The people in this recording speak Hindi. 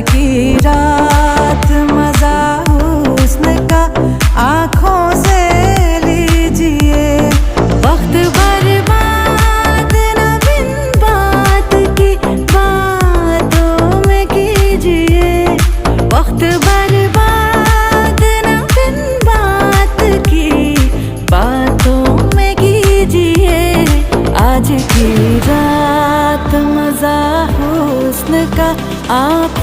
की रात मजा हुस्न का आँखों से लीजिए। वक्त बर्बाद न बिन बात की बातों में कीजिए। वक्त बर्बाद न बिन बात की बातों में कीजिए। आज की रात मजा हुस्न का आप